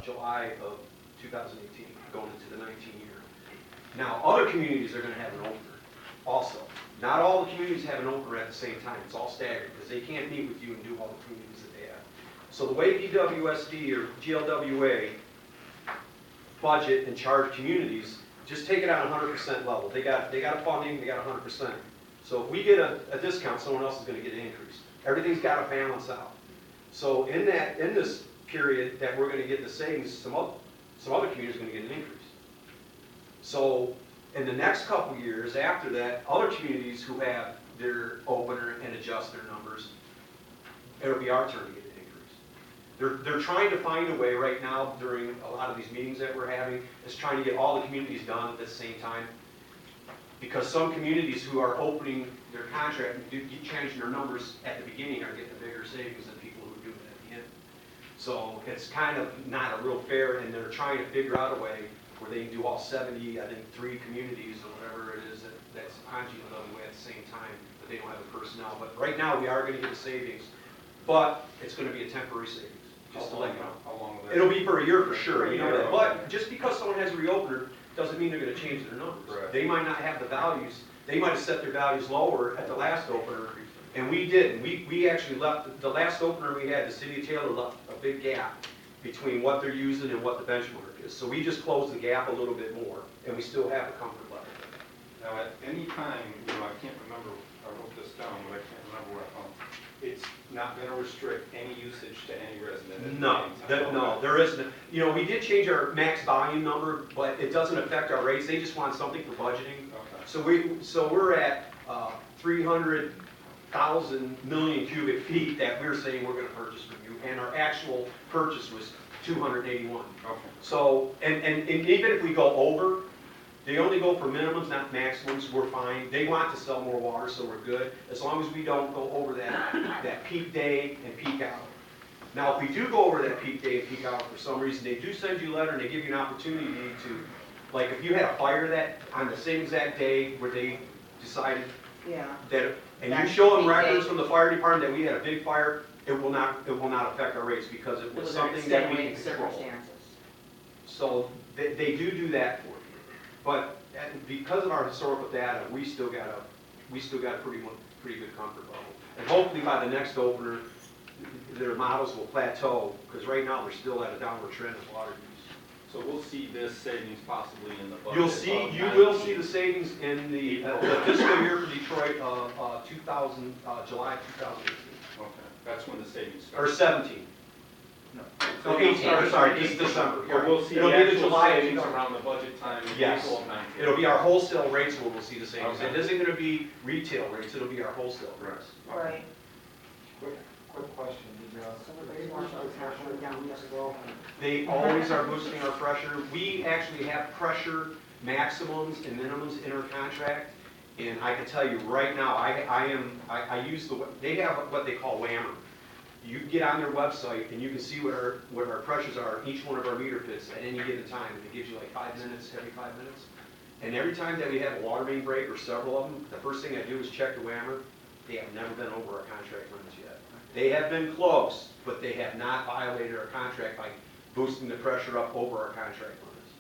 July of 2018, going into the 19 year. Now, other communities are going to have an opener also. Not all the communities have an opener at the same time. It's all staggered because they can't meet with you and do all the communities that they have. So the way PWSD or GLWA budget and charge communities, just take it on 100% level. They got a funding, they got 100%. So if we get a discount, someone else is going to get an increase. Everything's got to balance out. So in this period that we're going to get the savings, some other communities are going to get an increase. So in the next couple years after that, other communities who have their opener and adjust their numbers, it'll be our turn to get an increase. They're trying to find a way right now during a lot of these meetings that we're having, is trying to get all the communities done at the same time. Because some communities who are opening their contract and changing their numbers at the beginning are getting a bigger savings than people who do it at the end. So it's kind of not a real fair, and they're trying to figure out a way where they can do all 70, I think 3 communities or whatever it is that's on GLWA at the same time, but they don't have the personnel. But right now we are going to get the savings, but it's going to be a temporary savings. Just to let you know. How long will that? It'll be for a year for sure, you know that. But just because someone has a reopener doesn't mean they're going to change their numbers. Right. They might not have the values. They might have set their values lower at the last opener, and we didn't. We actually left, the last opener we had, the city of Taylor left a big gap between what they're using and what the benchmark is. So we just closed the gap a little bit more, and we still have a comfort level. Now, at any time, I can't remember, I wrote this down, but I can't remember where I found it. It's not going to restrict any usage to any resident? No, there isn't. We did change our max volume number, but it doesn't affect our rates. They just want something for budgeting. Okay. So we're at 300,000 million cubic feet that we're saying we're going to purchase from you, and our actual purchase was 281. Okay. So, and even if we go over, they only go for minimums, not maximums. We're fine. They want to sell more water, so we're good, as long as we don't go over that peak day and peak hour. Now, if we do go over that peak day and peak hour for some reason, they do send you a letter and they give you an opportunity to, like if you had a fire that on the same exact day where they decided that, and you show them records from the fire department that we had a big fire, it will not affect our rates because it was something that we can control. So they do that for you. But because of our historical data, we still got a pretty good comfort level. And hopefully by the next opener, their models will plateau, because right now we're still at a downward trend of water use. So we'll see this savings possibly in the budget. You will see the savings in the fiscal year for Detroit July 2018. Okay, that's when the savings Or start. 17. No, 18, I'm sorry, this is December. But we'll see It'll the be the actual July savings around the budget time in Yes. April of 19. It'll be our wholesale rates where we'll see the savings. Okay. It isn't going to be retail rates, it'll be our wholesale rates. Right. Quick question, did they boost the pressure down weeks ago? They always are boosting our pressure. We actually have pressure maximums and minimums in our contract. And I can tell you right now, I use they have what they call WAMR. You get on their website and you can see what our pressures are in each one of our meter pits at any given time. And it gives you like 5 minutes, every 5 minutes. And every time that we have a water main break or several of them, the first thing I do is check the WAMR. They have never been over our contract limits yet. They have been close, but they have not violated our contract by boosting the pressure up over our contract limits.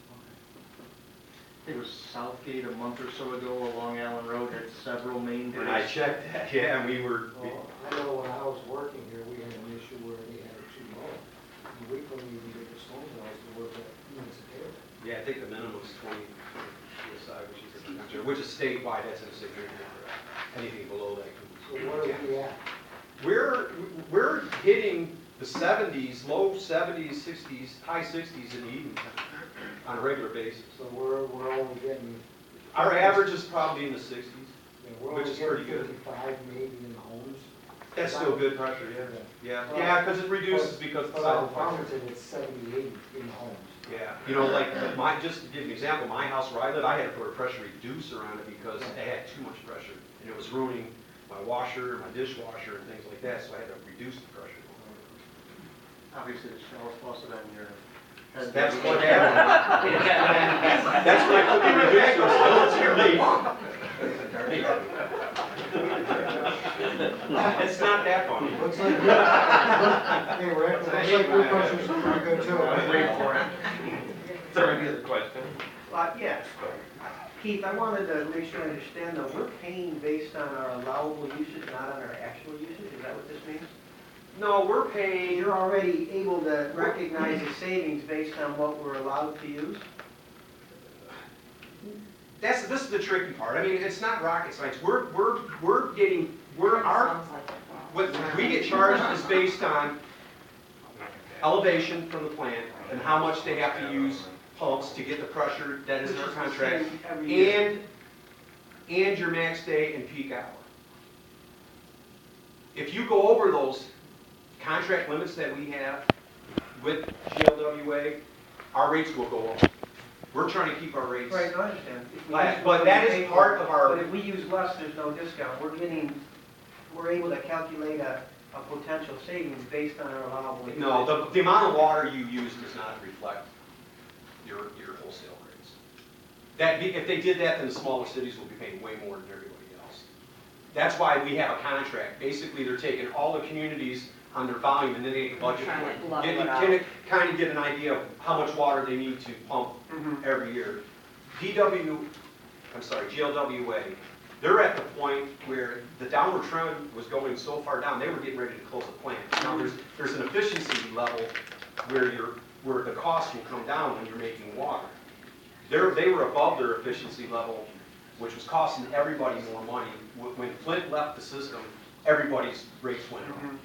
It was Southgate a month or so ago along Allen Road had several main breaks. And I checked that, yeah, and we were. Well, I know when I was working here, we had an issue where they had it too low. And we couldn't even get the stone walls to work at municipality. Yeah, I think the minimum is 20 PSI, which is statewide. That's in a significant. Anything below that. So where are we at? We're hitting the 70s, low 70s, 60s, high 60s in the evening time on a regular basis. So we're only getting. Our average is probably in the 60s. We're Which only is pretty getting good. 55 maybe in the homes. That's still good pressure, yeah. Yeah, because it reduces because the But size out of of the fire. Farmington, it's 78 in the homes. Yeah, like just to give an example, my house where I live, I had to put a pressure reducer on it because it had too much pressure. And it was ruining my washer, my dishwasher, and things like that, so I had to reduce the pressure. Obviously, the shell's faucet on your head. That's what happened. That's when I put the reducer, so it's your leak. It's not that funny. Looks like, hey, Rick, looks like your questions are pretty good too. Wait for it. Is there any other question? Yes. Keith, I wanted to make sure I understand that we're paying based on our allowable usage, not on our actual usage, is that what this means? No, we're paying, You're already able to recognize the savings based on what we're allowed to use? this is the tricky part. I mean, it's not rocket science. Our, what we get charged is based on elevation from the plant and how much they have to use pumps to get the pressure that is in our contract, Every year. and your max day and peak hour. If you go over those contract limits that we have with GLWA, our rates will go up. We're trying to keep our rates. Right, I understand. If we Last, use but more, that we is pay part for it. of our- But if we use less, there's no discount. We're able to calculate a potential savings based on our allowable usage. No, the amount of water you use does not reflect your wholesale rates. If they did that, then the smaller cities will be paying way more than everybody else. That's why we have a contract. Basically, they're taking all the communities on their volume and then they can budget Trying for to it. level it out. Kind of get an idea of how much water they need to pump Mhm. every year. GLWA, they're at the point where the downward trend was going so far down, they were getting ready to close the plant. Now, there's an efficiency level where the cost will come down when you're making water. They were above their efficiency level, which was costing everybody more money. When Flint left the system, everybody's rates went up. Mhm.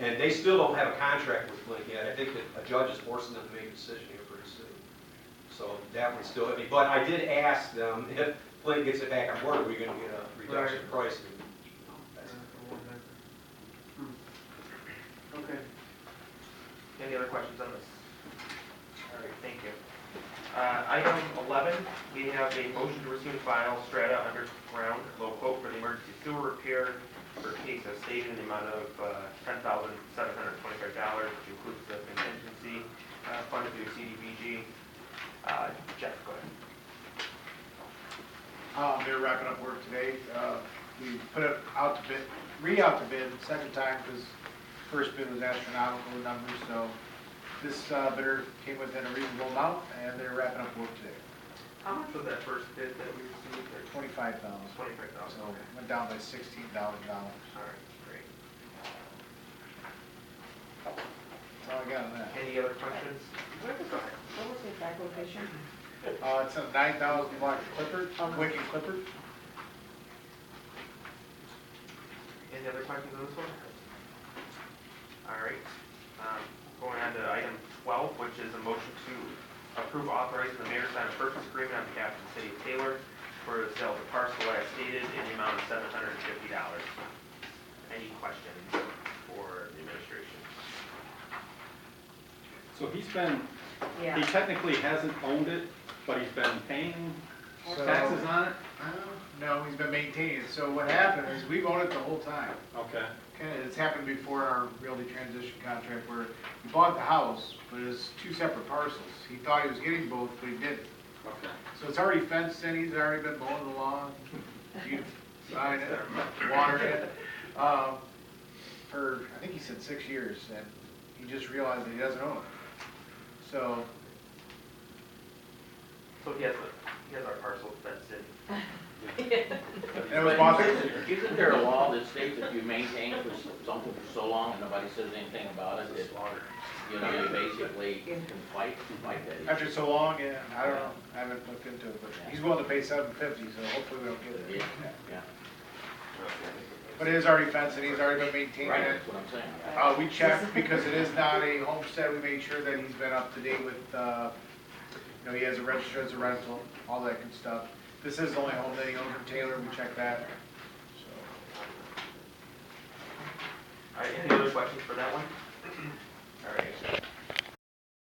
And they still don't have a contract with Flint yet. I think that a judge is forcing them to make a decision here pretty soon. So that would still hit me. But I did ask them, if Flint gets it back on board, are we gonna get a reduction in price? And that's- Okay. Any other questions on this? All right, thank you. Item 11, we have a motion to receive and file Strata Underground low quote for the emergency sewer repair for case as stated in the amount of $10,725, which includes the contingency funded through CDBG. Jeff, go ahead. They're wrapping up work today. We put it out to bid, re-out to bid, second time, because first bid was astronomical numbers, so this bidder came within a reasonable amount, and they're wrapping up work today. How much was that first bid that we received? $25,000. $25,000. So went down by $16,000. All right, great. That's all I got on that. Any other questions? Go ahead. What was the exact location? It's a 9,000 block Clippard, Wicked Clippard. Any other questions on this one? All right, going on to item 12, which is a motion to approve authorizing the mayor to sign a purchase agreement on behalf of the city of Taylor for the sale of the parcel as stated in the amount of $750. Any questions for the administration? So he's been, Yeah. he technically hasn't owned it, but he's been paying So- taxes on it? No, he's been maintaining it. So what happened is we've owned it the whole time. Okay. It's happened before in our realty transition contract where he bought the house, but it was two separate parcels. He thought he was getting both, but he didn't. Okay. So it's already fenced in, he's already been mowing the lawn, you sign it, watering it. For, I think he said 6 years, and he just realized that he doesn't own it. So, So he has our parcel fenced in. and it was bought, Isn't there a law that states if you maintain something for so long and nobody says anything about it, that, you know, you basically can fight that? after so long, yeah, I don't know, I haven't looked into it, but he's willing to pay $750, so hopefully we don't get it. Yeah, yeah. But it is already fenced and he's already been maintaining Right, it. that's what I'm saying. We checked because it is not a homestead, we made sure that he's been up to date with, you know, he has a register as a rental, all that good stuff. This is the only home that he owns in Taylor, we checked that, so. All right, any other questions for that one? All right,